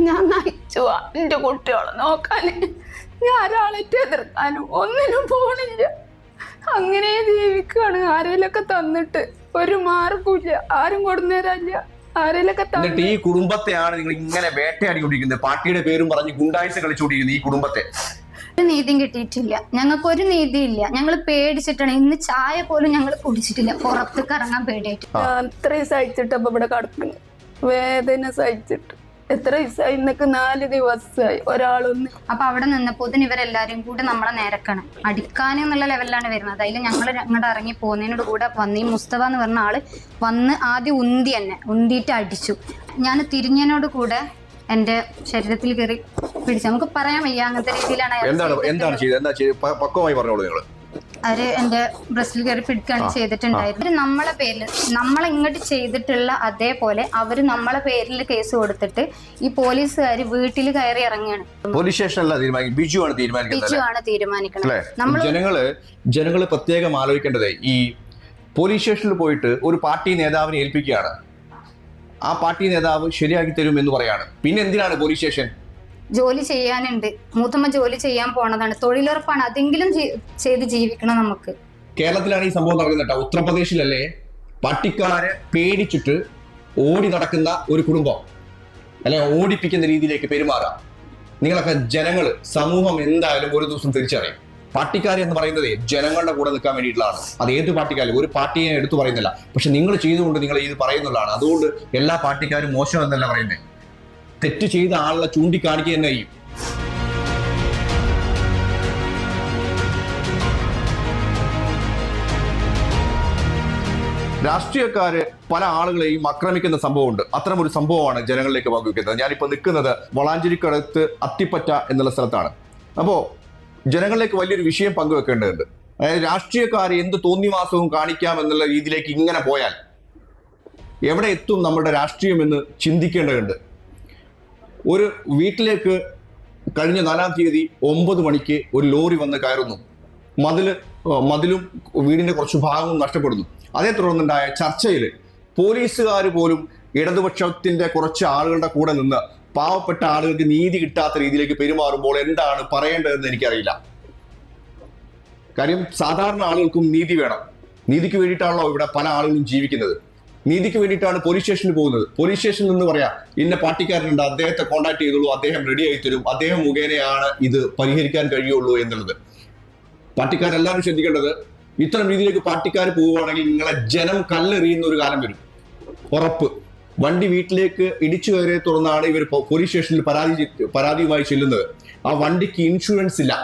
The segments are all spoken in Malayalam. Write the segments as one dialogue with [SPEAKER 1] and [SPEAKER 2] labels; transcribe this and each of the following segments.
[SPEAKER 1] ഞാൻ നയിച്ചു എൻ്റെ കുട്ടികളെ നോക്കാൻ. ഞാൻ ഒരാളേറ്റ് എതിർക്കാനും ഒന്നിനും പോണില്ല. അങ്ങനെ ജീവിക്കുകയാണ്. ആരെങ്കിലൊക്കെ തന്നിട്ട് ഒരു മാർഗമില്ല, ആരും കൊടുന്നേരല്ല. ആരെങ്കിലൊക്കെ
[SPEAKER 2] എന്നിട്ട് ഈ കുടുംബത്തെയാണ് നിങ്ങൾ ഇങ്ങനെ വേട്ടയാടിക്കൊണ്ടിരിക്കുന്നത്. പാർട്ടിയുടെ പേരും പറഞ്ഞ് ഗുണ്ടായിസ് കളിച്ചുകൊണ്ടിരിക്കുന്നത് ഈ കുടുംബത്തെ.
[SPEAKER 3] ഒരു നീതിയും കിട്ടിയിട്ടില്ല, ഞങ്ങൾക്ക് ഒരു നീതിയില്ല. ഞങ്ങൾ പേടിച്ചിട്ടാണ്. ഇന്ന് ചായ പോലും ഞങ്ങൾ കുടിച്ചിട്ടില്ല, പുറത്തേക്ക് ഇറങ്ങാൻ പേടിയായിട്ട്.
[SPEAKER 1] അത്രയും സഹിച്ചിട്ട് അപ്പൊ ഇവിടെ കിടക്കുന്നു, വേദന സഹിച്ചിട്ട്. എത്ര ദിവസമായി? ഇന്നൊക്കെ 4 ദിവസമായി ഒരാളൊന്ന്.
[SPEAKER 3] അപ്പൊ അവിടെ നിന്നപ്പോ ഇവരെല്ലാരും കൂടെ നമ്മളെ നേരക്കാണ് അടിക്കാനെന്നുള്ള ലെവലിലാണ് വരുന്നത്. അതിൽ ഞങ്ങൾ അങ്ങോട്ട് ഇറങ്ങി പോകുന്നതിനോട് കൂടെ വന്ന് ഈ മുസ്തഫ എന്ന് പറഞ്ഞ ആള് വന്ന് ആദ്യം ഉന്തിയിട്ട് അടിച്ചു. ഞാൻ തിരിഞ്ഞതിനോട് കൂടെ എന്റെ ശരീരത്തിൽ കയറി പിടിച്ചു. നമുക്ക് പറയാൻ വയ്യ, അങ്ങനത്തെ രീതിയിലാണ്.
[SPEAKER 2] എന്താണ് ചെയ്തത്? പക്വമായി പറഞ്ഞോളൂ നിങ്ങൾ.
[SPEAKER 3] അവര് എന്റെ ബ്രസ്റ്റിൽ കയറി പിടിക്കുകയാണ് ചെയ്തിട്ടുണ്ടായിരുന്നത്. നമ്മളെ പേരിൽ നമ്മളെ ഇങ്ങോട്ട് ചെയ്തിട്ടുള്ള അതേപോലെ അവര് നമ്മളെ പേരിൽ കേസ് കൊടുത്തിട്ട് ഈ പോലീസുകാർ വീട്ടിൽ കയറി ഇറങ്ങുകയാണ്.
[SPEAKER 2] പോലീസ് സ്റ്റേഷനല്ല ബിജു ആണ്
[SPEAKER 3] തീരുമാനിക്കുന്നത്.
[SPEAKER 2] ജനങ്ങള് പ്രത്യേകം ആലോചിക്കേണ്ടത്, ഈ പോലീസ് സ്റ്റേഷനിൽ പോയിട്ട് ഒരു പാർട്ടി നേതാവിനെ ഏൽപ്പിക്കുകയാണ്. ആ പാർട്ടി നേതാവ് ശരിയാക്കി തരും എന്ന് പറയാണ്. പിന്നെ എന്തിനാണ് പോലീസ് സ്റ്റേഷൻ?
[SPEAKER 3] ജോലി ചെയ്യാനുണ്ട്, മൂത്തമ്മ ജോലി ചെയ്യാൻ പോണതാണ്, തൊഴിലുറപ്പാണ്, അതെങ്കിലും ചെയ്ത് ജീവിക്കണം നമുക്ക്.
[SPEAKER 2] കേരളത്തിലാണ് ഈ സംഭവം നടക്കുന്നത്. ഉത്തർപ്രദേശിലല്ലേ പട്ടിക്കാരെ പേടിച്ചിട്ട് ഓടി നടക്കുന്ന ഒരു കുടുംബം, അല്ലെ ഓടിപ്പിക്കുന്ന രീതിയിലേക്ക് പെരുമാറാം. നിങ്ങളൊക്കെ ജനങ്ങള്, സമൂഹം എന്തായാലും ഒരു ദിവസം തിരിച്ചറിയും. പാർട്ടിക്കാർ എന്ന് പറയുന്നത് ജനങ്ങളുടെ കൂടെ നിൽക്കാൻ വേണ്ടിയിട്ടുള്ളതാണ്. അത് ഏത് പാർട്ടിക്കാരും, ഒരു പാർട്ടിയെ എടുത്തു പറയുന്നില്ല. പക്ഷെ നിങ്ങൾ ചെയ്തുകൊണ്ട് നിങ്ങൾ ഇത് പറയുന്നുള്ളതാണ്. അതുകൊണ്ട് എല്ലാ പാർട്ടിക്കാരും മോശം എന്നല്ല പറയുന്നത്. തെറ്റ് ചെയ്ത ആളെ ചൂണ്ടിക്കാണിക്കുക തന്നെ ചെയ്യും. രാഷ്ട്രീയക്കാര് പല ആളുകളെയും ആക്രമിക്കുന്ന സംഭവമുണ്ട്. അത്തരം ഒരു സംഭവമാണ് ജനങ്ങളിലേക്ക് പങ്കുവെക്കുന്നത്. ഞാനിപ്പോൾ നിൽക്കുന്നത് വളാഞ്ചേരിക്കടുത്ത് അത്തിപ്പറ്റ എന്നുള്ള സ്ഥലത്താണ്. അപ്പോൾ ജനങ്ങളിലേക്ക് വലിയൊരു വിഷയം പങ്കുവെക്കേണ്ടതുണ്ട്. അതായത് രാഷ്ട്രീയക്കാര് എന്ത് തോന്നിവാസവും കാണിക്കാം എന്നുള്ള രീതിയിലേക്ക് ഇങ്ങനെ പോയാൽ എവിടെ എത്തും നമ്മുടെ രാഷ്ട്രീയം എന്ന് ചിന്തിക്കേണ്ടതുണ്ട്. ഒരു വീട്ടിലേക്ക് കഴിഞ്ഞ 4-ാം തീയതി 9 മണിക്ക് ഒരു ലോറി വന്ന് കയറുന്നു. മതിലും വീടിന്റെ കുറച്ച് ഭാഗവും നഷ്ടപ്പെടുന്നു. അതേ തുടർന്നുണ്ടായ ചർച്ചയിൽ പോലീസുകാർ പോലും ഇടതുപക്ഷത്തിന്റെ കുറച്ച് ആളുകളുടെ കൂടെ നിന്ന് പാവപ്പെട്ട ആളുകൾക്ക് നീതി കിട്ടാത്ത രീതിയിലേക്ക് പെരുമാറുമ്പോൾ എന്താണ് പറയേണ്ടതെന്ന് എനിക്കറിയില്ല. കാര്യം സാധാരണ ആളുകൾക്കും നീതി വേണം. നീതിക്ക് വേണ്ടിയിട്ടാണല്ലോ ഇവിടെ പല ആളുകളും ജീവിക്കുന്നത്. നീതിക്ക് വേണ്ടിയിട്ടാണ് പോലീസ് സ്റ്റേഷനിൽ പോകുന്നത്. പോലീസ് സ്റ്റേഷനിൽ നിന്ന് പറയാം, ഇന്ന പാർട്ടിക്കാരനുണ്ട്, അദ്ദേഹത്തെ കോൺടാക്ട് ചെയ്തോളൂ, അദ്ദേഹം റെഡി ആയി തരും, അദ്ദേഹം മുഖേനയാണ് ഇത് പരിഹരിക്കാൻ കഴിയുള്ളൂ എന്നുള്ളത്. പാർട്ടിക്കാരെല്ലാവരും ശ്രദ്ധിക്കേണ്ടത്, ഇത്തരം രീതിയിലേക്ക് പാർട്ടിക്കാർ പോവുകയാണെങ്കിൽ നിങ്ങളെ ജനം കല്ലെറിയുന്ന ഒരു കാലം വരും, ഉറപ്പ്. വണ്ടി വീട്ടിലേക്ക് ഇടിച്ചു കയറിയെ തുടർന്നാണ് ഇവർ പോലീസ് സ്റ്റേഷനിൽ പരാതിയുമായി ചെല്ലുന്നത്. ആ വണ്ടിക്ക് ഇൻഷുറൻസ് ഇല്ല.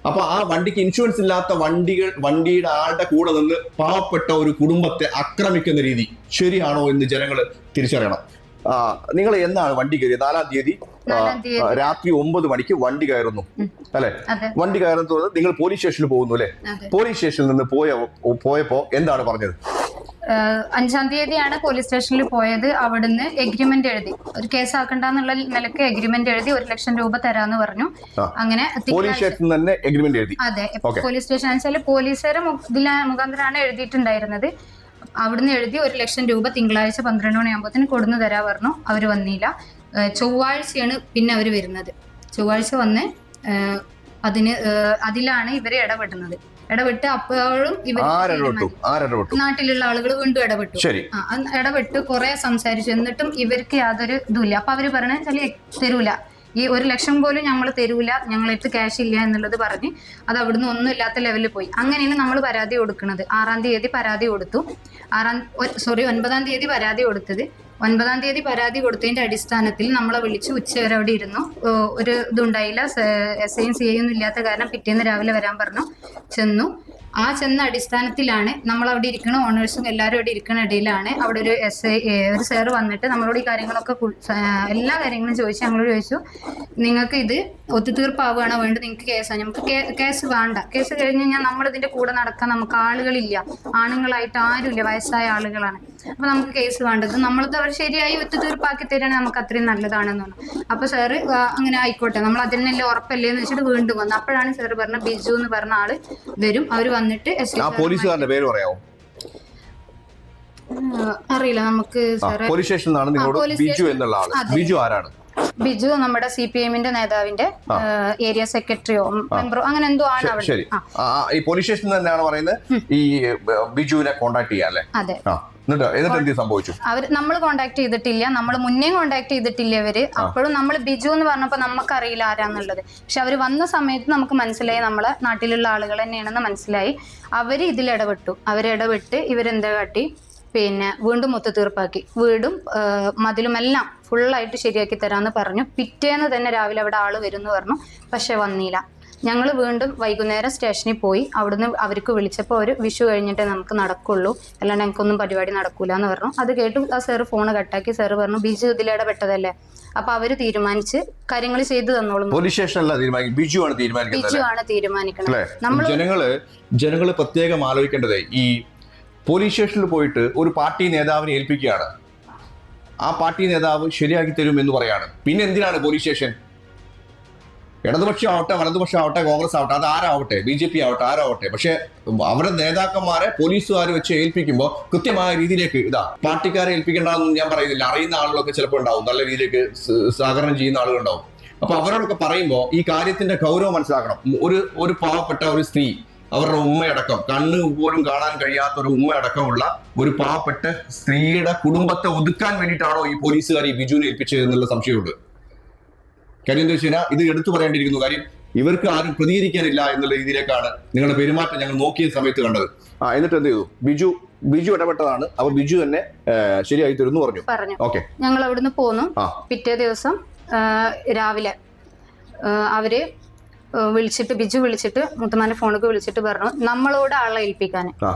[SPEAKER 2] അപ്പൊ ആ വണ്ടിക്ക് ഇൻഷുറൻസ് ഇല്ലാത്ത വണ്ടിയുടെ ആളുടെ കൂടെ നിന്ന് പാവപ്പെട്ട ഒരു കുടുംബത്തെ ആക്രമിക്കുന്ന രീതി ശരിയാണോ എന്ന് ജനങ്ങൾ തിരിച്ചറിയണം. നിങ്ങൾ എന്നാണ് വണ്ടി കയറിയത്? 4-ാം തീയതി രാത്രി 9 മണിക്ക് വണ്ടി കയറുന്നു അല്ലെ? വണ്ടി കയറുന്നത് നിങ്ങൾ പോലീസ് സ്റ്റേഷനിൽ പോകുന്നു അല്ലെ? പോലീസ് സ്റ്റേഷനിൽ നിന്ന് പോയപ്പോ എന്താണ് പറഞ്ഞത്?
[SPEAKER 3] 5-ാം തീയതിയാണ് പോലീസ് സ്റ്റേഷനിൽ പോയത്. അവിടുന്ന് എഗ്രിമെന്റ് എഴുതി, ഒരു കേസ് ആക്കണ്ടെന്നുള്ള നിലക്ക് എഗ്രിമെന്റ് എഴുതി 1 ലക്ഷം രൂപ തരാന്ന് പറഞ്ഞു. അങ്ങനെ
[SPEAKER 2] പോലീസ് സ്റ്റേഷനിൽ തന്നെ എഗ്രിമെന്റ് എഴുതി.
[SPEAKER 3] അതെ, പോലീസ് സ്റ്റേഷൻ വെച്ചാൽ പോലീസുകാരെ മുഖാന്തരമാണ് എഴുതിയിട്ടുണ്ടായിരുന്നത്. അവിടുന്ന് എഴുതി 1 ലക്ഷം രൂപ തിങ്കളാഴ്ച 12 മണിയാകുമ്പോഴത്തേന് കൊടുന്നു തരാ പറഞ്ഞു. അവർ വന്നില്ല. ചൊവ്വാഴ്ചയാണ് പിന്നെ അവർ വരുന്നത്. ചൊവ്വാഴ്ച വന്ന് അതിലാണ് ഇവരെ ഇടപെട്ട് അപ്പോഴും നാട്ടിലുള്ള ആളുകൾ വീണ്ടും ഇടപെട്ട് കുറെ സംസാരിച്ചു. എന്നിട്ടും ഇവർക്ക് യാതൊരു ഇതുമില്ല. അപ്പൊ അവര് പറഞ്ഞ തരൂല, ഈ 1 ലക്ഷം പോലും ഞങ്ങൾ തരൂല, ഞങ്ങളെടുത്ത് ക്യാഷ് ഇല്ല എന്നുള്ളത് പറഞ്ഞ് അത് അവിടുന്ന് ഒന്നും ഇല്ലാത്ത ലെവലിൽ പോയി. അങ്ങനെയാണ് നമ്മൾ പരാതി കൊടുക്കുന്നത്. 6-ാം തീയതി പരാതി കൊടുത്തു. 9-ാം തീയതി പരാതി കൊടുത്തത്. 9-ാം തീയതി പരാതി കൊടുത്തതിന്റെ അടിസ്ഥാനത്തിൽ നമ്മളെ വിളിച്ച് ഉച്ചവരെ അവിടെ ഇരുന്നു. ഒരു ഇതുണ്ടായില്ല. SIയും CIയും ഒന്നും ഇല്ലാത്ത കാരണം പിറ്റേന്ന് രാവിലെ വരാൻ പറഞ്ഞു. ചെന്നു. ആ ചെന്ന അടിസ്ഥാനത്തിലാണ് നമ്മൾ അവിടെ ഇരിക്കുന്ന ഓണേഴ്സും എല്ലാവരും അവിടെ ഇരിക്കുന്ന ഇടയിലാണ് അവിടെ ഒരു ഒരു സാറ് വന്നിട്ട് നമ്മളോട് ഈ കാര്യങ്ങളൊക്കെ എല്ലാ കാര്യങ്ങളും ചോദിച്ചു. ഞങ്ങളോട് ചോദിച്ചു, നിങ്ങൾക്ക് ഇത് ഒത്തുതീർപ്പാവുകയാണോ വേണ്ടത്, നിങ്ങൾക്ക് കേസാണ്. നമുക്ക് കേസ് വേണ്ട. കേസ് കഴിഞ്ഞ് കഴിഞ്ഞാൽ നമ്മളിതിന്റെ കൂടെ നടക്കാൻ നമുക്ക് ആളുകളില്ല, ആണുങ്ങളായിട്ട് ആരുമില്ല, വയസ്സായ ആളുകളാണ്. അപ്പൊ നമുക്ക് കേസ് വേണ്ടത് നമ്മളത് അവർ ശരിയായി ഒത്തുതീർപ്പാക്കി തരാൻ നമുക്ക് അത്രയും നല്ലതാണെന്ന് പറഞ്ഞു. അപ്പൊ സാറ് അങ്ങനെ ആയിക്കോട്ടെ, നമ്മൾ അതിനെല്ലാം ഉറപ്പല്ലേ എന്ന് വെച്ചിട്ട് വീണ്ടും വന്നു. അപ്പോഴാണ് സാറ് പറഞ്ഞ ബിജു എന്ന് പറഞ്ഞ ആള് വരും. അവർ വന്നിട്ട്
[SPEAKER 2] പോലീസുകാരന്റെ പേര് പറയാമോ?
[SPEAKER 3] അറിയില്ല നമുക്ക്.
[SPEAKER 2] പോലീസ് സ്റ്റേഷനിലാണ് നിങ്ങളോട് ബിജു എന്നുള്ള ആള്. ബിജു ആരാണ്?
[SPEAKER 3] ബിജു നമ്മുടെ CPM-ന്റെ നേതാവിന്റെ ഏരിയ സെക്രട്ടറിയോ മെമ്പറോ അങ്ങനെ എന്തോ ആണ് അവിടെ.
[SPEAKER 2] ശരി, ഈ പോലീസ് സ്റ്റേഷനിൽ തന്നെയാണ് പറയുന്നത് ഈ ബിജുവിനെ കോൺടാക്ട് ചെയ്യാം അല്ലേ?
[SPEAKER 3] അതെ.
[SPEAKER 2] എന്നിട്ട് എന്ത് സംഭവിച്ചു?
[SPEAKER 3] നമ്മൾ കോണ്ടാക്ട് ചെയ്തിട്ടില്ല, നമ്മൾ മുന്നേ കോണ്ടാക്ട് ചെയ്തിട്ടില്ല അവര്. അപ്പോഴും നമ്മൾ ബിജു എന്ന് പറഞ്ഞപ്പോ നമുക്കറിയില്ല ആരാന്നുള്ളത്. പക്ഷെ അവര് വന്ന സമയത്ത് നമുക്ക് മനസ്സിലായി നമ്മളെ നാട്ടിലുള്ള ആളുകൾ തന്നെയാണെന്ന് മനസ്സിലായി. അവര് ഇതിലിടപെട്ടു. അവരിടപെട്ട് ഇവരെന്താ കാട്ടി, പിന്നെ വീണ്ടും ഒത്തുതീർപ്പാക്കി. വീടും മതിലും എല്ലാം ഫുള്ളായിട്ട് ശരിയാക്കി തരാമെന്ന് പറഞ്ഞു. പിറ്റേന്ന് തന്നെ രാവിലെ അവിടെ ആള് വരും എന്ന് പറഞ്ഞു. പക്ഷെ വന്നില്ല. ഞങ്ങൾ വീണ്ടും വൈകുന്നേരം സ്റ്റേഷനിൽ പോയി. അവിടുന്ന് അവർക്ക് വിളിച്ചപ്പോൾ അവർ വിഷു കഴിഞ്ഞിട്ടേ നമുക്ക് നടക്കുള്ളൂ, അല്ലാണ്ട് ഞങ്ങൾക്കൊന്നും പരിപാടി നടക്കൂല എന്ന് പറഞ്ഞു. അത് കേട്ട് ആ സാറ് ഫോണ് കട്ടാക്കി. സാറ് പറഞ്ഞു ബിജു ഇതിലിടപെട്ടതല്ലേ, അപ്പൊ അവര് തീരുമാനിച്ച് കാര്യങ്ങൾ ചെയ്തു തന്നോളും.
[SPEAKER 2] പോലീസ് സ്റ്റേഷനല്ല ബിജു ആണ്
[SPEAKER 3] തീരുമാനിക്കണം.
[SPEAKER 2] ജനങ്ങള് പ്രത്യേകം ആലോചിക്കേണ്ടത്, ഈ പോലീസ് സ്റ്റേഷനിൽ പോയിട്ട് ഒരു പാർട്ടി നേതാവിനെ ഏൽപ്പിക്കുകയാണ്. ആ പാർട്ടി നേതാവ് ശരിയാക്കി തരും എന്ന് പറയാണ്. പിന്നെ എന്തിനാണ് പോലീസ് സ്റ്റേഷൻ? ഇടതുപക്ഷം ആവട്ടെ, വലതുപക്ഷം ആവട്ടെ, കോൺഗ്രസ് ആവട്ടെ, അത് ആരാവട്ടെ, BJP ആവട്ടെ, ആരാവട്ടെ, പക്ഷെ അവരുടെ നേതാക്കന്മാരെ പോലീസുകാർ വെച്ച് ഏൽപ്പിക്കുമ്പോൾ കൃത്യമായ രീതിയിലേക്ക് പാർട്ടിക്കാരെ ഏൽപ്പിക്കേണ്ടതെന്ന് ഞാൻ പറയുന്നില്ല. അറിയുന്ന ആളുകളൊക്കെ ചിലപ്പോൾ ഉണ്ടാവും, നല്ല രീതിയിലേക്ക് സഹകരണം ചെയ്യുന്ന ആളുകളുണ്ടാവും. അപ്പൊ അവരോടൊക്കെ പറയുമ്പോൾ ഈ കാര്യത്തിന്റെ ഗൗരവം മനസ്സിലാക്കണം. ഒരു പാവപ്പെട്ട ഒരു സ്ത്രീ, അവരുടെ ഉമ്മയടക്കം, കണ്ണ് പോലും കാണാൻ കഴിയാത്ത ഒരു ഉമ്മയടക്കമുള്ള ഒരു പാവപ്പെട്ട സ്ത്രീയുടെ കുടുംബത്തെ ഒതുക്കാൻ വേണ്ടിയിട്ടാണോ ഈ പോലീസുകാർ ഈ ബിജുവിനെ ഏൽപ്പിച്ചത് എന്നുള്ള സംശയമുണ്ട്. കാര്യം എന്താ വെച്ച് കഴിഞ്ഞാൽ ഇത് എടുത്തു പറയേണ്ടിയിരിക്കുന്നു. കാര്യം ഇവർക്ക് ആരും പ്രതികരിക്കാനില്ല എന്നുള്ള രീതിയിലേക്കാണ് നിങ്ങളുടെ പെരുമാറ്റം ഞങ്ങൾ നോക്കിയ സമയത്ത് കണ്ടത്. എന്നിട്ട് എന്ത് ചെയ്തു? ബിജു ഇടപെട്ടതാണ്. അപ്പൊ ബിജു തന്നെ ശരിയായി തരുന്നു പറഞ്ഞു. ഓക്കെ,
[SPEAKER 3] ഞങ്ങൾ അവിടുന്ന് പോന്നു. പിറ്റേ ദിവസം രാവിലെ അവര് ബിജു വിളിച്ചിട്ട് മുത്തമാന്റെ ഫോണിലേക്ക് വിളിച്ചിട്ട് പറഞ്ഞു നമ്മളോട് ആളെ ഏൽപ്പിക്കാൻ.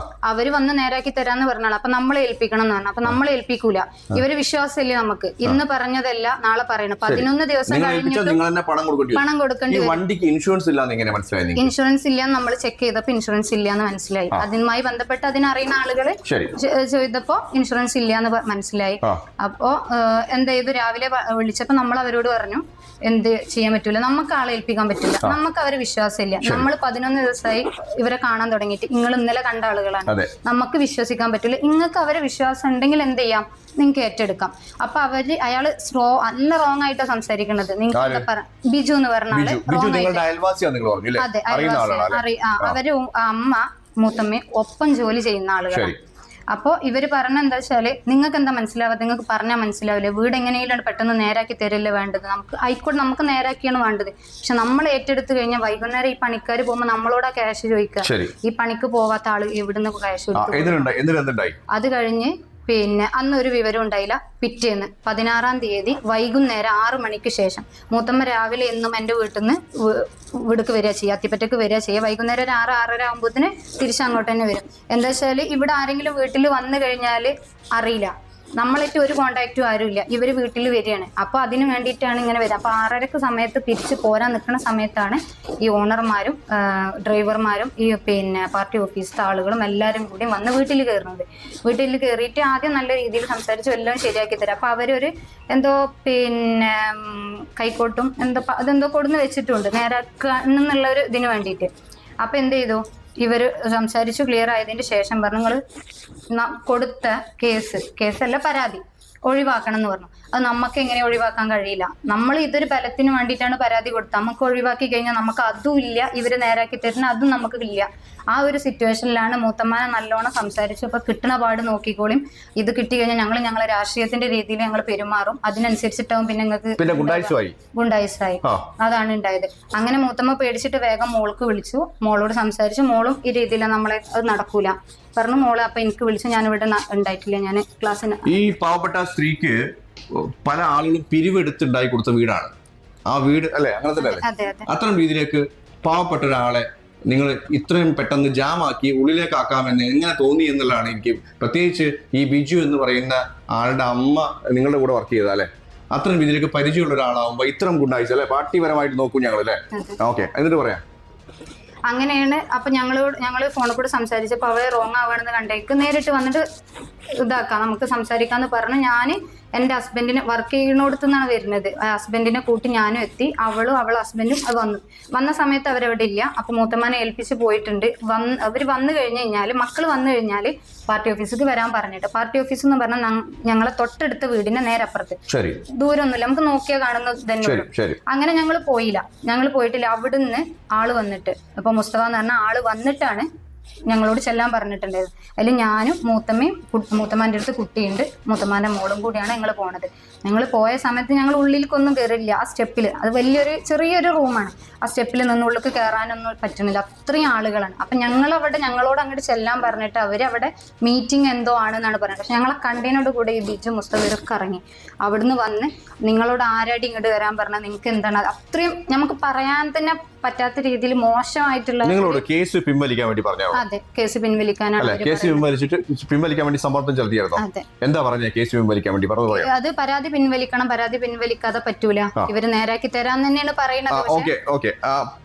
[SPEAKER 3] അവര് വന്ന് നേരാക്കി തരാന്ന് പറഞ്ഞാൽ അപ്പൊ നമ്മളെ ഏൽപ്പിക്കണം എന്ന് പറഞ്ഞു. അപ്പൊ നമ്മളെ ഏൽപ്പിക്കൂല. ഇവര് വിശ്വാസമില്ല നമുക്ക്. ഇന്ന് പറഞ്ഞതല്ല നാളെ പറയണം. 11 ദിവസം കഴിഞ്ഞിട്ട് പണം കൊടുക്കേണ്ടി വരും.
[SPEAKER 2] വണ്ടിക്ക് ഇൻഷുറൻസ്
[SPEAKER 3] ഇൻഷുറൻസ് ഇല്ലാന്ന് നമ്മൾ ചെക്ക് ചെയ്തപ്പോ ഇൻഷുറൻസ് ഇല്ലാന്ന് മനസ്സിലായി. അതുമായി ബന്ധപ്പെട്ട് അതിനറിയുന്ന ആളുകള് ചെയ്തപ്പോ ഇൻഷുറൻസ് ഇല്ലാന്ന് മനസ്സിലായി. അപ്പോ എന്ത് ചെയ്തു? രാവിലെ വിളിച്ചപ്പോ നമ്മൾ അവരോട് പറഞ്ഞു എന്ത് ചെയ്യാൻ പറ്റൂല, നമുക്ക് ആളെ ഏൽപ്പിക്കാൻ പറ്റില്ല, നമുക്ക് അവരെ വിശ്വാസമില്ല. നമ്മൾ 11 ദിവസമായി ഇവരെ കാണാൻ തുടങ്ങിയിട്ട്. നിങ്ങൾ ഇന്നലെ കണ്ട ആളുകളാണ്, നമുക്ക് വിശ്വസിക്കാൻ പറ്റില്ല. നിങ്ങൾക്ക് അവരെ വിശ്വാസം ഉണ്ടെങ്കിൽ എന്ത് ചെയ്യാം, നിങ്ങൾക്ക് ഏറ്റെടുക്കാം. അപ്പൊ അയാള് നല്ല റോങ് ആയിട്ടാ സംസാരിക്കുന്നത്. നിങ്ങൾക്ക് ബിജു എന്ന് പറഞ്ഞാല് അതെ, അവര് അമ്മ മൂത്തമ്മ ഒപ്പം ജോലി ചെയ്യുന്ന ആളുകളാണ്. അപ്പോൾ ഇവര് പറഞ്ഞ എന്താ വെച്ചാല് നിങ്ങൾക്ക് എന്താ മനസ്സിലാവാതെ, നിങ്ങൾക്ക് പറഞ്ഞാൽ മനസ്സിലാവില്ലേ, വീട് എങ്ങനെയാണ് പെട്ടെന്ന് നേരാക്കി തരില്ല വേണ്ടത്, നമുക്ക് നേരാക്കിയാണ് വേണ്ടത്. പക്ഷെ നമ്മൾ ഏറ്റെടുത്ത് കഴിഞ്ഞാൽ വൈകുന്നേരം ഈ പണിക്കാർ പോകുമ്പോൾ നമ്മളോടാ ക്യാഷ് ചോദിക്കുക. ഈ പണിക്ക് പോവാത്ത ആള് എവിടുന്ന് ക്യാഷ് കൊടുത്തു? അത് കഴിഞ്ഞ് പിന്നെ അന്നൊരു വിവരം ഉണ്ടായില്ല. പിറ്റേന്ന് 16-ാം തീയതി വൈകുന്നേരം 6 മണിക്ക് ശേഷം മൂത്തമ്മ രാവിലെ എന്നും എൻ്റെ വീട്ടിൽ നിന്ന് ഇവിടേക്ക് വരിക ചെയ്യുക, അത്തിപ്പറ്റക്ക് വരിക ചെയ്യുക. വൈകുന്നേരം ഒരു 6-6:30 ആകുമ്പോഴത്തേന് തിരിച്ചങ്ങോട്ട് തന്നെ വരും. എന്താ വെച്ചാൽ ഇവിടെ ആരെങ്കിലും വീട്ടിൽ വന്നു കഴിഞ്ഞാൽ അറിയില്ല, നമ്മളായിട്ട് ഒരു കോണ്ടാക്റ്റും ആരുമില്ല. ഇവര് വീട്ടിൽ വരികയാണ്. അപ്പൊ അതിന് വേണ്ടിയിട്ടാണ് ഇങ്ങനെ വരിക. അപ്പൊ 6:30 സമയത്ത് തിരിച്ച് പോരാൻ നിൽക്കുന്ന സമയത്താണ് ഈ ഓണർമാരും ഡ്രൈവർമാരും ഈ പിന്നെ പാർട്ടി ഓഫീസിലെ ആളുകളും എല്ലാവരും കൂടി വന്ന് വീട്ടിൽ കയറുന്നത്. വീട്ടിൽ കയറിയിട്ട് ആദ്യം നല്ല രീതിയിൽ സംസാരിച്ചു എല്ലാം ശരിയാക്കി തരാം. അപ്പൊ അവരൊരു എന്തോ പിന്നെ കൈക്കോട്ടും അതെന്തോ കൊടുന്ന് വെച്ചിട്ടുണ്ട് നേരാക്കാന്നുള്ള ഒരു ഇതിന് വേണ്ടിയിട്ട്. അപ്പൊ എന്ത് ചെയ്തു? ഇവര് സംസാരിച്ചു ക്ലിയർ ആയതിന് ശേഷം പറഞ്ഞു നിങ്ങൾ കൊടുത്ത കേസല്ല പരാതി ഒഴിവാക്കണം എന്ന് പറഞ്ഞു. അത് നമുക്ക് എങ്ങനെ ഒഴിവാക്കാൻ കഴിയില്ല. നമ്മൾ ഇതൊരു ബലത്തിന് വേണ്ടിയിട്ടാണ് പരാതി കൊടുത്തത്. നമുക്ക് ഒഴിവാക്കി കഴിഞ്ഞാൽ നമുക്ക് അതും ഇല്ല, ഇവര് നേരാക്കി തരുന്ന അതും നമുക്ക് ഇല്ല. ആ ഒരു സിറ്റുവേഷനിലാണ് മൂത്തമ്മാനെ നല്ലോണം സംസാരിച്ചു. അപ്പൊ കിട്ടുന്ന പാട് നോക്കിക്കോളും, ഇത് കിട്ടി കഴിഞ്ഞാൽ ഞങ്ങളെ രാഷ്ട്രീയത്തിന്റെ രീതിയിൽ ഞങ്ങൾ പെരുമാറും, അതിനനുസരിച്ചിട്ടാവും പിന്നെ നിങ്ങൾക്ക് ഗുണ്ടായിസായി. അതാണ് ഉണ്ടായത്. അങ്ങനെ മൂത്തമ്മ പേടിച്ചിട്ട് വേഗം മോൾക്ക് വിളിച്ചു, മോളോട് സംസാരിച്ചു. മോളും ഈ രീതിയിൽ നമ്മളെ അത് നടക്കൂല പറഞ്ഞു. മോളെ അപ്പൊ എനിക്ക് വിളിച്ചു, ഞാൻ ഇവിടെ ഉണ്ടായിട്ടില്ല, ഞാൻ ക്ലാസ്സിന്.
[SPEAKER 2] ഈ പാവപ്പെട്ട സ്ത്രീക്ക് പല ആളുകളും പിരിവെടുത്തുണ്ടായി കൊടുത്ത വീടാണ് ആ വീട് അല്ലെ? അങ്ങനെ തന്നെ അല്ലേ? അത്തരം രീതിയിലേക്ക് പാവപ്പെട്ട ഒരാളെ നിങ്ങൾ ഇത്രയും പെട്ടെന്ന് ജാമാക്കി ഉള്ളിലേക്ക് ആക്കാമെന്ന് എങ്ങനെ തോന്നി എന്നുള്ളതാണ് എനിക്ക്. പ്രത്യേകിച്ച് ഈ ബിജു എന്ന് പറയുന്ന ആളുടെ അമ്മ നിങ്ങളുടെ കൂടെ വർക്ക് ചെയ്താ അല്ലെ? അത്തരം രീതിയിലേക്ക് പരിചയമുള്ള ഒരാളാവുമ്പോ ഇത്തരം ഗുണ്ടായിച്ച അല്ലെ? പാർട്ടിപരമായിട്ട് നോക്കും ഞങ്ങൾ അല്ലെ? ഓക്കെ, എന്നിട്ട് പറയാം.
[SPEAKER 3] അങ്ങനെയാണ്. അപ്പൊ ഞങ്ങള് ഫോണിൽ കൂടെ സംസാരിച്ചപ്പോൾ അവരെ റോങ് ആവുകയാണെന്ന് കണ്ടേക്ക് നേരിട്ട് വന്നിട്ട് ഇതാക്കാം, നമുക്ക് സംസാരിക്കാന്ന് പറഞ്ഞു. ഞാൻ എൻ്റെ ഹസ്ബൻഡിന് വർക്ക് ചെയ്യുന്നിടത്തുനിന്നാണ് വരുന്നത്. ഹസ്ബൻഡിനെ കൂട്ടി ഞാനും എത്തി, അവളും അവളെ ഹസ്ബൻഡും അത് വന്ന സമയത്ത് അവരവിടെ ഇല്ല. അപ്പൊ മൂത്തമ്മാനെ ഏൽപ്പിച്ച് പോയിട്ടുണ്ട്. അവർ വന്നു കഴിഞ്ഞ് കഴിഞ്ഞാൽ, മക്കൾ വന്നു കഴിഞ്ഞാൽ പാർട്ടി ഓഫീസിലേക്ക് വരാൻ പറഞ്ഞിട്ട്, പാർട്ടി ഓഫീസ് എന്ന് പറഞ്ഞാൽ ഞങ്ങളെ തൊട്ടടുത്ത വീടിന്റെ നേരെ അപ്പുറത്ത്, ദൂരമൊന്നുമില്ല, നമുക്ക് നോക്കിയാൽ കാണുന്നത് തന്നെ. അങ്ങനെ ഞങ്ങൾ പോയിട്ടില്ല. അവിടുന്ന് ആള് വന്നിട്ട്, ഇപ്പൊ മുസ്തഫ എന്ന് പറഞ്ഞ ആള് വന്നിട്ടാണ് ഞങ്ങളോട് ചെല്ലാൻ പറഞ്ഞിട്ടുണ്ടായിരുന്നു. അതിൽ ഞാനും മൂത്തമ്മാൻ്റെ അടുത്ത് കുട്ടിയുണ്ട്, മൂത്തമ്മാൻ്റെ മോളും കൂടിയാണ് ഞങ്ങൾ പോണത്. ഞങ്ങൾ പോയ സമയത്ത് ഞങ്ങൾ ഉള്ളിലേക്കൊന്നും കയറില്ല. ആ സ്റ്റെപ്പിൽ, അത് ചെറിയൊരു റൂമാണ്, ആ സ്റ്റെപ്പിൽ നിന്ന് ഉള്ളിലേക്ക് കയറാനൊന്നും പറ്റുന്നില്ല, അത്രയും ആളുകളാണ്. അപ്പം ഞങ്ങളോട് അങ്ങോട്ട് ചെല്ലാൻ പറഞ്ഞിട്ട് അവരവിടെ മീറ്റിംഗ് എന്തോ ആണെന്നാണ് പറയുന്നത്. പക്ഷെ ഞങ്ങളെ കണ്ടതിനോട് കൂടെ ഈ ബീച്ച് മുസ്തഫയൊക്കെ ഇറങ്ങി അവിടുന്ന് വന്ന് നിങ്ങളോട് ആരാടി ഇങ്ങോട്ട് വരാൻ പറഞ്ഞാൽ നിങ്ങൾക്ക് എന്താണ്, അത്രയും നമുക്ക് പറയാൻ തന്നെ പറ്റാത്ത രീതിയിൽ മോശമായിട്ടുള്ള.
[SPEAKER 2] നിങ്ങളോട് കേസ് പിൻവലിക്കാൻ വേണ്ടി പറഞ്ഞു?
[SPEAKER 3] അതെ, കേസ് പിൻവലിക്കാനാണ്.
[SPEAKER 2] കേസ് പിൻവലിക്കാൻ വേണ്ടി സമ്മർദ്ദം ചെലുത്തിയായിരുന്നോ? എന്താ പറഞ്ഞ കേസ് പിൻവലിക്കാൻ വേണ്ടി പറഞ്ഞു?
[SPEAKER 3] അത് പരാതി പിൻവലിക്കണം, പരാതി പിൻവലിക്കാതെ പറ്റൂല, ഇവര് നേരാക്കി തരാൻ തന്നെയാണ് പറയുന്നത്.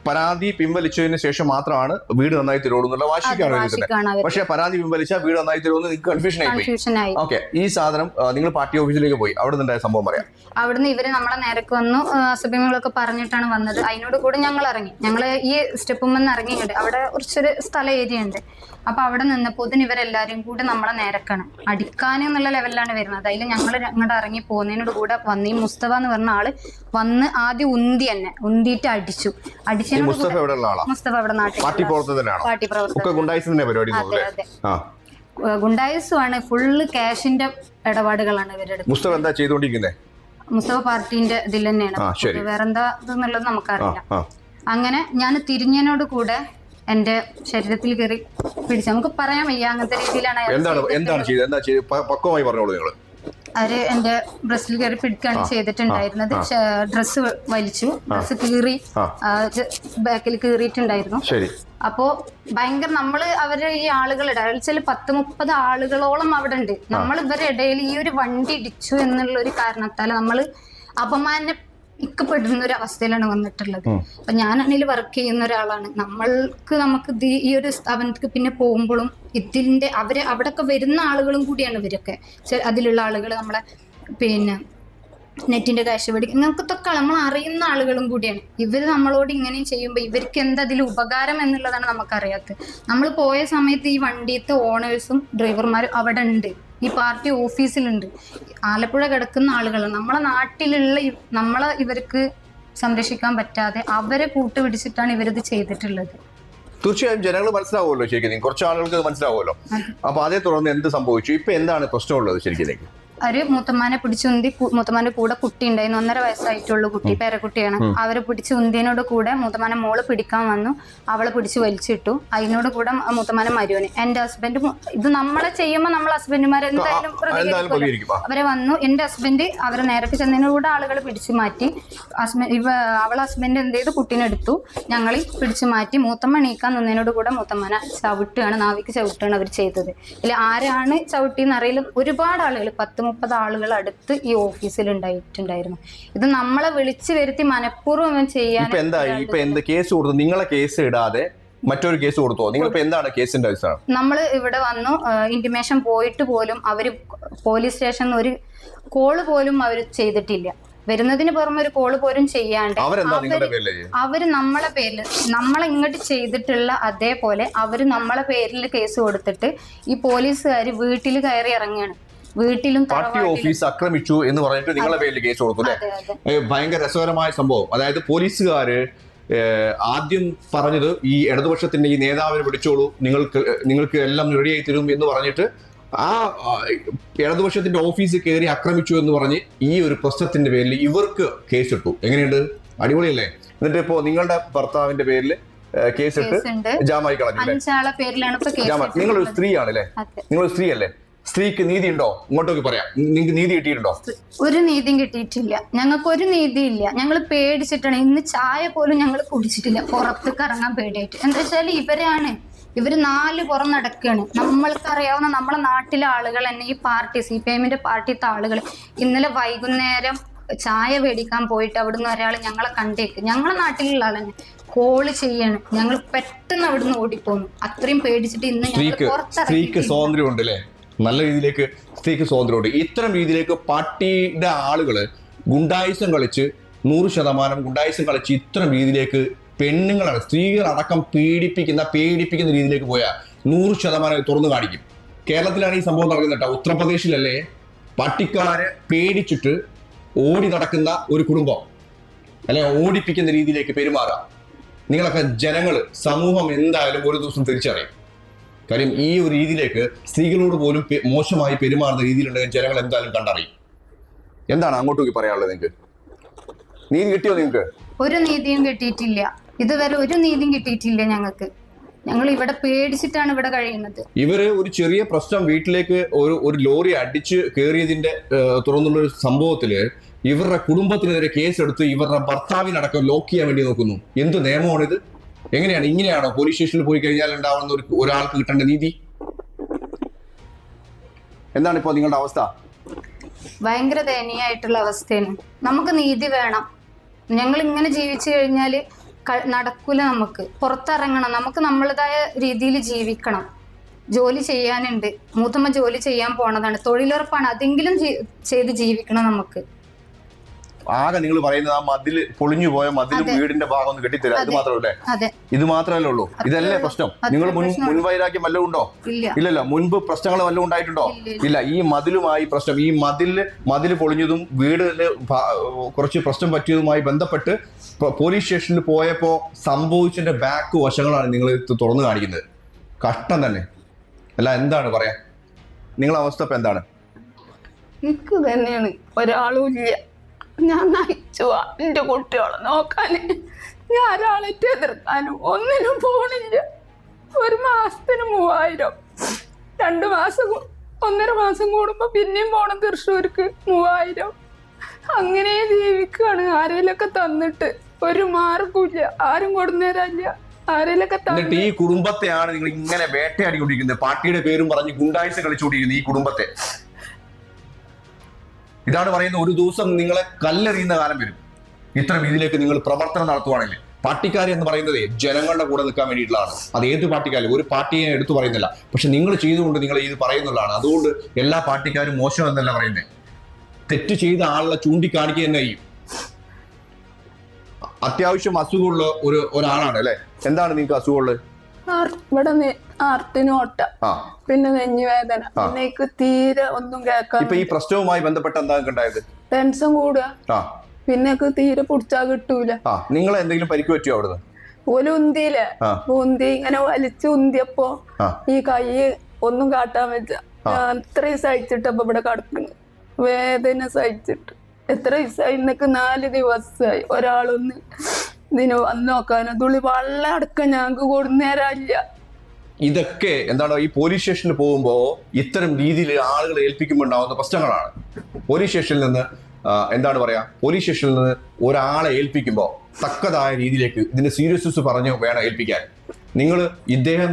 [SPEAKER 2] പരാതി പിൻവലിച്ചതിന് ശേഷം മാത്രമാണ് വീട് നന്നായി തരുള്ളൂ എന്നുള്ള വാശിക്കാണ്. പക്ഷെ പരാതി പിൻവലിച്ചാൽ വീട് നന്നായി തരുമെന്ന് നിങ്ങൾക്ക് കൺഫ്യൂഷൻ ആയി. ഓക്കെ, ഈ സാധനം നിങ്ങൾ പാർട്ടി ഓഫീസിലേക്ക് പോയി, അവിടെ നിന്നുണ്ടായ സംഭവം പറയാം.
[SPEAKER 3] അവിടുന്ന് ഇവര് നമ്മളെ നേരക്ക് വന്നു, അസഭ്യങ്ങളൊക്കെ പറഞ്ഞിട്ടാണ് വന്നത്. അതിനോട് കൂടെ ഞങ്ങൾ ഇറങ്ങി. ഞങ്ങള് ഈ സ്റ്റെപ്പുമെന്ന് ഇറങ്ങിയിട്ട് അവിടെ കുറച്ചൊരു സ്ഥല ഏരിയ ഉണ്ട്. അപ്പൊ അവിടെ നിന്നപ്പോ ഇവരെല്ലാരും കൂടെ നമ്മളെ നേരക്കാണ് അടിക്കാനെന്നുള്ള ലെവലിലാണ് വരുന്നത്. അതിൽ ഞങ്ങൾ അങ്ങോട്ട് ഇറങ്ങി പോകുന്നതിനോട് കൂടെ വന്ന് ഈ മുസ്തഫ എന്ന് പറഞ്ഞ ആള് വന്ന് ആദ്യം ഉന്തിയിട്ട് അടിച്ചു.
[SPEAKER 2] മുസ്തഫ
[SPEAKER 3] അവിടെ നാട്ടിൽ പാർട്ടി
[SPEAKER 2] പ്രവർത്തകൻ.
[SPEAKER 3] അതെ അതെ, ഗുണ്ടായിസുമാണ്. ഫുള്ള് ക്യാഷിന്റെ ഇടപാടുകളാണ് ഇവരുടെ.
[SPEAKER 2] മുസ്തഫ എന്താ ചെയ്തുകൊണ്ടിരിക്കുന്നത്?
[SPEAKER 3] മുസ്തഫ പാർട്ടിന്റെ ഇതിൽ തന്നെയാണ്, വേറെന്താ ഇതെന്നുള്ളത് നമുക്കറിയില്ല. അങ്ങനെ ഞാൻ തിരിഞ്ഞതിനോട് കൂടെ എന്റെ ശരീരത്തിൽ കയറി പിടിച്ചു. നമുക്ക് പറയാൻ വയ്യ, അങ്ങനത്തെ രീതിയിലാണ്. അവര് എന്റെ ബ്രസ്റ്റിൽ കയറി പിടിക്കുകയാണ് ചെയ്തിട്ടുണ്ടായിരുന്നത്. ഡ്രസ്സ് വലിച്ചു, ഡ്രസ്സ് കീറി, ബാക്കിൽ കീറിയിട്ടുണ്ടായിരുന്നു. അപ്പോ ഭയങ്കര അവര് ഈ ആളുകളുടെ 10-30 ആളുകളോളം അവിടെ ഉണ്ട്. നമ്മൾ ഇവരുടെ ഇടയിൽ ഈ ഒരു വണ്ടി ഇടിച്ചു എന്നുള്ള ഒരു കാരണത്താൽ നമ്മള് അപമാനിക്കപ്പെടുന്ന ഒരു അവസ്ഥയിലാണ് വന്നിട്ടുള്ളത്. അപ്പൊ ഞാനാണെങ്കിൽ വർക്ക് ചെയ്യുന്ന ഒരാളാണ്. നമുക്ക് ഈ ഒരു സ്ഥാപനത്തിക്ക് പിന്നെ പോകുമ്പോഴും ഇതിന്റെ അവിടെയൊക്കെ വരുന്ന ആളുകളും കൂടിയാണ് ഇവരൊക്കെ. അതിലുള്ള ആളുകൾ നമ്മളെ പിന്നെ നെറ്റിന്റെ കാശ് പിടിക്കും, ഇങ്ങനത്തൊക്കെ നമ്മൾ അറിയുന്ന ആളുകളും കൂടിയാണ്. ഇവർ നമ്മളോട് ഇങ്ങനെയും ചെയ്യുമ്പോൾ ഇവർക്ക് എന്താ അതിൽ ഉപകാരം എന്നുള്ളതാണ് നമുക്കറിയാത്തത്. നമ്മൾ പോയ സമയത്ത് ഈ വണ്ടിയത്തെ ഓണേഴ്സും ഡ്രൈവർമാരും അവിടെ ഉണ്ട്, ഈ പാർട്ടി ഓഫീസിലുണ്ട്. ആലപ്പുഴ കിടക്കുന്ന ആളുകളാണ്. നമ്മളെ നാട്ടിലുള്ള ഇവർക്ക് സംരക്ഷിക്കാൻ പറ്റാതെ അവരെ കൂട്ടുപിടിച്ചിട്ടാണ് ഇവരിത് ചെയ്തിട്ടുള്ളത്.
[SPEAKER 2] തീർച്ചയായും ജനങ്ങൾ മനസ്സിലാവുമല്ലോ, ശരിക്കും കുറച്ച് ആളുകൾക്ക് മനസ്സിലാവുമല്ലോ. അപ്പൊ അതേ തുടർന്ന് എന്ത് സംഭവിച്ചു? ഇപ്പൊ എന്താണ് പ്രശ്നമുള്ളത് ശരിക്കും?
[SPEAKER 3] അവര് മൂത്തമ്മാനെ പിടിച്ചുന്തി, മൂത്തമ്മാന്റെ കൂടെ കുട്ടി ഉണ്ടായിരുന്നു, 1.5 വയസ്സായിട്ടുള്ള കുട്ടി, പേരക്കുട്ടിയാണ്. അവരെ പിടിച്ച് ഉന്തിയനോട് കൂടെ മൂത്തമ്മാനെ മോള് പിടിക്കാൻ വന്നു, അവളെ പിടിച്ച് വലിച്ചിട്ടു. അതിനോട് കൂടെ മൂത്തമ്മാനെ മരുവന്, എന്റെ ഹസ്ബൻഡ്, ഇത് നമ്മളെ ചെയ്യുമ്പോൾ നമ്മളെ ഹസ്ബൻഡുമാരെ എന്തായാലും പ്രതികരിക്കും. അവരെ വന്നു, എന്റെ ഹസ്ബൻഡ് അവരെ നേരത്തെ ചെന്നതിനോട് കൂടെ ആളുകൾ പിടിച്ചു മാറ്റി. അവളെ ഹസ്ബൻഡ് എന്ത് ചെയ്തു, കുട്ടീനെ എടുത്തു, ഞങ്ങൾ പിടിച്ചു മാറ്റി. മൂത്തമ്മ എണീക്കാൻ നിന്നതിനോട് കൂടെ മൂത്തമ്മനെ ചവിട്ടുകയാണ്, നാവിക്ക് ചവിട്ടുകയാണ് അവർ ചെയ്തത്. ഇതിൽ ആരാണ് ചവിട്ടിയെന്ന് അറിയില്ല. ഒരുപാട് ആളുകൾ, 10-30 ആളുകൾ അടുത്ത് ഈ ഓഫീസിൽ ഉണ്ടായിട്ടുണ്ടായിരുന്നു. ഇത് നമ്മളെ വിളിച്ചു വരുത്തി മനഃപൂർവ്വം ചെയ്യാൻ.
[SPEAKER 2] കേസ് കൊടുത്തു? നിങ്ങളെ കേസ് ഇടാതെ മറ്റൊരു കേസ് കൊടുത്തോ? നിങ്ങൾ എന്താണ് കേസിന്റെ അടിസ്ഥാനം?
[SPEAKER 3] നമ്മൾ ഇവിടെ വന്നു, ഇന്റിമേഷൻ പോയിട്ട് പോലും അവര് പോലീസ് സ്റ്റേഷനിൽ ഒരു കോള് പോലും അവര് ചെയ്തിട്ടില്ല. വരുന്നതിന് പുറമെ ഒരു കോള് പോലും ചെയ്യാണ്ട് അവര് നമ്മളെ പേരിൽ, നമ്മളെ ഇങ്ങോട്ട് ചെയ്തിട്ടുള്ള അതേപോലെ അവര് നമ്മളെ പേരിൽ കേസ് കൊടുത്തിട്ട് ഈ പോലീസുകാര് വീട്ടിൽ കയറി ഇറങ്ങുകയാണ്. വീട്ടിലും
[SPEAKER 2] പാർട്ടി ഓഫീസ് ആക്രമിച്ചു എന്ന് പറഞ്ഞിട്ട് നിങ്ങളെ പേരിൽ കേസ് കൊടുത്തു അല്ലേ? ഭയങ്കര രസകരമായ സംഭവം. അതായത് പോലീസുകാര് ആദ്യം പറഞ്ഞത് ഈ ഇടതുപക്ഷത്തിന്റെ ഈ നേതാവിനെ പിടിച്ചോളൂ, നിങ്ങൾക്ക് എല്ലാം റെഡിയായി തരും എന്ന് പറഞ്ഞിട്ട് ആ ഇടതുപക്ഷത്തിന്റെ ഓഫീസിൽ കയറി ആക്രമിച്ചു എന്ന് പറഞ്ഞ് ഈ ഒരു പ്രശ്നത്തിന്റെ പേരിൽ ഇവർക്ക് കേസിട്ടു. എങ്ങനെയുണ്ട്? അടിപൊളിയല്ലേ? എന്നിട്ട് ഇപ്പോ നിങ്ങളുടെ ഭർത്താവിന്റെ പേരിൽ കേസിട്ട് ജാമായി കളഞ്ഞു. നിങ്ങളൊരു സ്ത്രീയാണല്ലേ? നിങ്ങളൊരു സ്ത്രീ അല്ലേ? സ്ത്രീക്ക് നീതി ഉണ്ടോ? ഇങ്ങോട്ടൊക്കെ പറയാം, നിങ്ങൾക്ക് നീതി കിട്ടിയിട്ടുണ്ടോ?
[SPEAKER 3] ഒരു നീതിയും കിട്ടിയിട്ടില്ല. ഞങ്ങൾക്ക് ഒരു നീതിയില്ല. ഞങ്ങൾ പേടിച്ചിട്ടാണ്. ഇന്ന് ചായ പോലും ഞങ്ങൾ കുടിച്ചിട്ടില്ല, പുറത്തേക്ക് ഇറങ്ങാൻ പേടിയായിട്ട്. എന്താ വെച്ചാൽ ഇവര് 4 പുറം നടക്കുകയാണ്. നമ്മൾക്കറിയാവുന്ന നമ്മളെ നാട്ടിലെ ആളുകൾ തന്നെ, ഈ പാർട്ടി CPIMന്റെ പാർട്ടിത്തെ ആളുകൾ ഇന്നലെ വൈകുന്നേരം ചായ മേടിക്കാൻ പോയിട്ട് അവിടുന്ന് ഒരാൾ ഞങ്ങളെ കണ്ടേക്ക്, ഞങ്ങളെ നാട്ടിലുള്ള ആളെന്നെ കോള് ചെയ്യാണ്. ഞങ്ങൾ പെട്ടെന്ന് അവിടുന്ന് ഓടിപ്പോന്നു, അത്രയും പേടിച്ചിട്ട്. ഇന്ന്
[SPEAKER 2] സ്ത്രീക്ക് സ്വാതന്ത്ര്യം ഉണ്ട് അല്ലേ? നല്ല രീതിയിലേക്ക് സ്ത്രീക്ക് സ്വാതന്ത്ര്യമുണ്ട്. ഇത്തരം രീതിയിലേക്ക് പാർട്ടിയുടെ ആളുകള് ഗുണ്ടായുസം കളിച്ച് 100% ഗുണ്ടായുസം കളിച്ച് ഇത്തരം രീതിയിലേക്ക് പെണ്ണുങ്ങളാണ് സ്ത്രീകളടക്കം പേടിപ്പിക്കുന്ന രീതിയിലേക്ക് പോയാൽ 100% തുറന്നു കാണിക്കും. കേരളത്തിലാണ് ഈ സംഭവം നടക്കുന്നത് കേട്ടോ. ഉത്തർപ്രദേശിലല്ലേ പാർട്ടിക്കാരെ പേടിച്ചിട്ട് ഓടി നടക്കുന്ന ഒരു കുടുംബം, അല്ലെ ഓടിപ്പിക്കുന്ന രീതിയിലേക്ക് പെരുമാറുക. നിങ്ങളൊക്കെ ജനങ്ങൾ, സമൂഹം എന്തായാലും ഒരു ദിവസം തിരിച്ചറിയും. കാര്യം ഈ ഒരു രീതിയിലേക്ക് സ്ത്രീകളോട് പോലും മോശമായി പെരുമാറുന്ന രീതിയിലുണ്ടെങ്കിൽ ജനങ്ങൾ എന്തായാലും കണ്ടറിയും. എന്താണ് അങ്ങോട്ടേക്ക് പറയാനുള്ളത്? നിങ്ങൾക്ക് നീതി കിട്ടിയോ? നിങ്ങൾക്ക്
[SPEAKER 3] ഒരു നീതിയും കിട്ടിയിട്ടില്ല, ഇതുവരെ ഒരു നീതിയും കിട്ടിയിട്ടില്ല. ഞങ്ങൾ ഇവിടെ പേടിച്ചിട്ടാണ് ഇവിടെ കഴിയുന്നത്.
[SPEAKER 2] ഇവര് ഒരു ചെറിയ പ്രശ്നം വീട്ടിലേക്ക് ഒരു ലോറി അടിച്ച് കയറിയതിന്റെ തുറന്നുള്ള ഒരു സംഭവത്തില് ഇവരുടെ കുടുംബത്തിനെതിരെ കേസെടുത്ത് ഇവരുടെ ഭർത്താവിനടക്കം ലോക്ക് ചെയ്യാൻ വേണ്ടി നോക്കുന്നു. എന്ത് നിയമമാണിത്? എങ്ങനെയാണ്? ഇങ്ങനെയാണോ പോലീസ് സ്റ്റേഷനിൽ പോയി കഴിഞ്ഞാൽ ഉണ്ടാവുന്ന ഒരാൾക്ക് കിട്ടേണ്ട നീതി? എന്താണ് ഇപ്പോ നിങ്ങളുടെ അവസ്ഥ?
[SPEAKER 3] ഭയങ്കര ദയനീയമായിട്ടുള്ള അവസ്ഥയാണ്. നമുക്ക് നീതി വേണം. ഞങ്ങൾ ഇങ്ങനെ ജീവിച്ചു കഴിഞ്ഞാൽ നടക്കൂല. നമുക്ക് പുറത്തിറങ്ങണം, നമുക്ക് നമ്മളതായ രീതിയിൽ ജീവിക്കണം. ജോലി ചെയ്യാനുണ്ട്, മൂത്തമ്മ ജോലി ചെയ്യാൻ പോണതാണ്, തൊഴിലുറപ്പാണ്, അതെങ്കിലും ചെയ്ത് ജീവിക്കണം നമുക്ക്.
[SPEAKER 2] ആകെ നിങ്ങൾ പറയുന്നത് ആ മതില് പൊളിഞ്ഞു പോയ മതിലും വീടിന്റെ ഭാഗം ഒന്ന് കെട്ടിത്തരാം, ഇത് മാത്രമല്ലേ? ഇത് മാത്രമല്ലേ ഉള്ളൂ? ഇതല്ലേ പ്രശ്നം? നിങ്ങൾ മുൻവൈരാഗ്യം വല്ലതും ഉണ്ടോ? ഇല്ലല്ലോ. മുൻപ് പ്രശ്നങ്ങൾ വല്ലതും ഉണ്ടായിട്ടുണ്ടോ? ഇല്ല. ഈ മതിലുമായി പ്രശ്നം, ഈ മതില് പൊളിഞ്ഞതും വീടിന് കുറച്ച് പ്രശ്നം പറ്റിയതുമായി ബന്ധപ്പെട്ട് പോലീസ് സ്റ്റേഷനിൽ പോയപ്പോ സംഭവിച്ചതിന്റെ ബാക്ക് വശങ്ങളാണ് നിങ്ങൾ തുറന്നു കാണിക്കുന്നത്. കഷ്ടം തന്നെ. അല്ല, എന്താണ് പറയാ? നിങ്ങളെ അവസ്ഥ ഇപ്പൊ എന്താണ്?
[SPEAKER 1] എനിക്ക് തന്നെയാണ്, ഒരാളും ഇല്ല. ഞാൻ നയിച്ചു എൻ്റെ കുട്ടികളെ നോക്കാൻ. ഞാൻ ഒരാളേറ്റ് എതിർക്കാനും ഒന്നിനും പോണില്ല. ഒരു മാസത്തിന് 3000, 2 മാസം 1.5 മാസം കൂടുമ്പോ പിന്നെയും പോണം തൃശ്ശൂർക്ക് 3000. അങ്ങനെ ജീവിക്കാണ്. ആരെങ്കിലൊക്കെ തന്നിട്ട് ഒരു മാർഗമില്ല, ആരും കൊടുന്നേരല്ല. ആരെങ്കിലൊക്കെ
[SPEAKER 2] എന്നിട്ട് ഈ കുടുംബത്തെയാണ് നിങ്ങൾ ഇങ്ങനെ വേട്ടയാടിക്കൊണ്ടിരിക്കുന്നത്. പാർട്ടിയുടെ പേരും പറഞ്ഞ് ഗുണ്ടായിസ് കളിച്ചുകൊണ്ടിരിക്കുന്നത് ഈ കുടുംബത്തെ. ഇതാണ് പറയുന്നത്, ഒരു ദിവസം നിങ്ങളെ കല്ലെറിയുന്ന കാലം വരും ഇത്തരം രീതിയിലേക്ക് നിങ്ങൾ പ്രവർത്തനം നടത്തുവാണെങ്കിൽ. പാർട്ടിക്കാർ എന്ന് പറയുന്നത് ജനങ്ങളുടെ കൂടെ നിൽക്കാൻ വേണ്ടിയിട്ടുള്ളതാണ്. അത് ഏത് പാർട്ടിക്കാരും, ഒരു പാർട്ടിയെ എടുത്തു പറയുന്നില്ല. പക്ഷെ നിങ്ങൾ ചെയ്തുകൊണ്ട് നിങ്ങൾ ഇത് പറയുന്നുള്ളതാണ്. അതുകൊണ്ട് എല്ലാ പാർട്ടിക്കാരും മോശം എന്നല്ല പറയുന്നത്. തെറ്റ് ചെയ്ത ആളെ ചൂണ്ടിക്കാണിക്കുക തന്നെ ചെയ്യും. അത്യാവശ്യം അസുഖമുള്ള ഒരാളാണ് അല്ലെ? എന്താണ് നിങ്ങൾക്ക് അസുഖമുള്ളത്?
[SPEAKER 1] ഇവിടെ ആർട്ടിനോട്ട, പിന്നെ നെഞ്ഞുവേദന, പിന്നെ തീരെ ഒന്നും കേൾക്കാൻ.
[SPEAKER 2] ഇപ്പൊ ഈ പ്രശ്നവുമായി ബന്ധപ്പെട്ട് എന്താ ഉണ്ടായത്?
[SPEAKER 1] ടെൻഷൻ കൂടുക, പിന്നെ തീരെ പിടിച്ചാ കിട്ടൂല.
[SPEAKER 2] നിങ്ങൾ എന്തെങ്കിലും പരിക്ക് പറ്റിയോ അവിടുന്ന്?
[SPEAKER 1] ഓല് ഉന്തിയില്ലേ, ഉന്തി ഇങ്ങനെ വലിച്ചു ഉന്തിയപ്പോ ഈ കൈ ഒന്നും കാട്ടാൻ വെച്ച. അത്രയും സഹിച്ചിട്ടപ്പോ ഇവിടെ കിടക്കുന്നു, വേദന സഹിച്ചിട്ട്. എത്ര ദിവസമായി? ഇന്നൊക്കെ 4 ദിവസമായി. ഒരാളൊന്ന് ഇതിന് വന്ന് നോക്കാനോ തുള്ളി വെള്ളം അടക്കം ഞങ്ങൾക്ക് കൊടുന്നേരല്ല.
[SPEAKER 2] ഇതൊക്കെ എന്താണ് ഈ പോലീസ് സ്റ്റേഷനിൽ പോകുമ്പോ ഇത്തരം രീതിയിൽ ആളുകൾ ഏൽപ്പിക്കുമ്പോൾ ഉണ്ടാവുന്ന പ്രശ്നങ്ങളാണ്. പോലീസ് സ്റ്റേഷനിൽ നിന്ന് എന്താണ് പറയാ, പോലീസ് സ്റ്റേഷനിൽ നിന്ന് ഒരാളെ ഏൽപ്പിക്കുമ്പോൾ തക്കതായ രീതിയിലേക്ക് ഇതിന്റെ സീരിയസ്നെസ് പറഞ്ഞു വേണം ഏൽപ്പിക്കാൻ. നിങ്ങൾ ഇദ്ദേഹം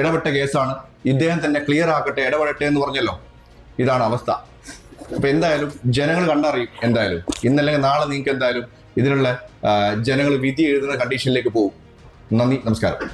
[SPEAKER 2] ഇടപെട്ട കേസാണ്, ഇദ്ദേഹം തന്നെ ക്ലിയർ ആക്കട്ടെ, ഇടപെടട്ടെ എന്ന് പറഞ്ഞല്ലോ. ഇതാണ് അവസ്ഥ. അപ്പൊ എന്തായാലും ജനങ്ങൾ കണ്ടറിയും. എന്തായാലും ഇന്നല്ലെങ്കിൽ നാളെ നിങ്ങൾക്ക് എന്തായാലും ഇതിനുള്ള ജനങ്ങൾ വിധി എഴുതുന്ന കണ്ടീഷനിലേക്ക് പോകും. നന്ദി, നമസ്കാരം.